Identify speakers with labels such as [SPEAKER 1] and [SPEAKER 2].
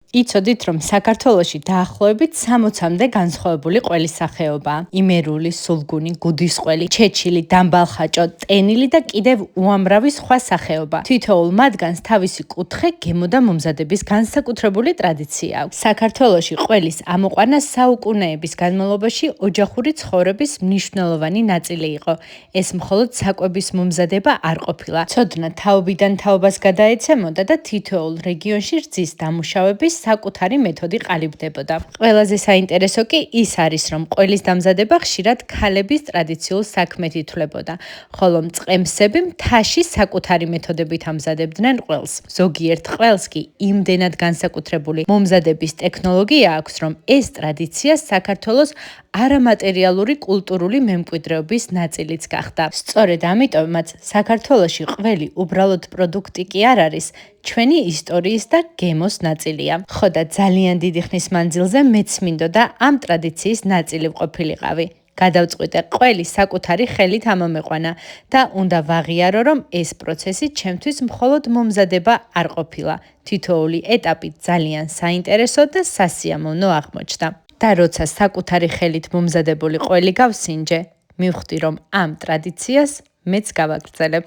[SPEAKER 1] იცოდით, რომ საქართველოში დაახლოებით 60-მდე განსხვავებული ყველის სახეობაა. იმერული, სულგუნი, გუდის ყველი, ჩეჩილი, დამბალხაჭო, ტენილი და კიდევ უამრავი სხვა სახეობა. თითოეულ მათგანს თავისი კუთხე, გემო და მომზადების განსაკუთრებული ტრადიცია აქვს. საქართველოში ყველის ამოყვანა საუკუნეების განმავლობაში ოჯახური ცხოვრების მნიშვნელოვანი ნაწილი იყო. ეს მხოლოდ საკვების მომზადება არ ყოფილა. ცოდნა თაობიდან თაობას გადაეცემოდა და თითოეულ რეგიონში რძის დამუშავების საკუთარი მეთოდი ყალიბდებოდა. ყველაზე საინტერესო კი ის არის, რომ ყველის დამზადება ხშირად ქალების ტრადიციულ საქმედ ითვლებოდა, ხოლო მწყემსები მთაში საკუთარი მეთოდებით ამზადებდნენ ყველს. ზოგიერთ ყველს კი იმდენად განსაკუთრებული მომზადების ტექნოლოგია აქვს, რომ ეს ტრადიცია საქართველოს არამატერიალური კულტურული მემკვიდრეობის ნაწილიც გახდა. სწორედ ამიტომაც საქართველოში ყველი უბრალოდ პროდუქტი კი არ არის, ჩვენი ისტორიის და გემოს ნაწილია. ხო და ძალიან დიდი ხნის მანძილზე მეც მინდოდა ამ ტრადიციის ნაწილი ვყოფილიყავი. გადავწყვიტე ყველი საკუთარი ხელით ამომეყვანა და უნდა ვაღიარო, რომ ეს პროცესი ჩემთვის მხოლოდ მომზადება არ ყოფილა. თითოეული ეტაპი ძალიან საინტერესო და სასიამოვნო აღმოჩნდა. და როცა საკუთარი ხელით მომზადებული ყველი გავსინჯე, მივხვდი, რომ ამ ტრადიციას მეც გავაგრძელებ.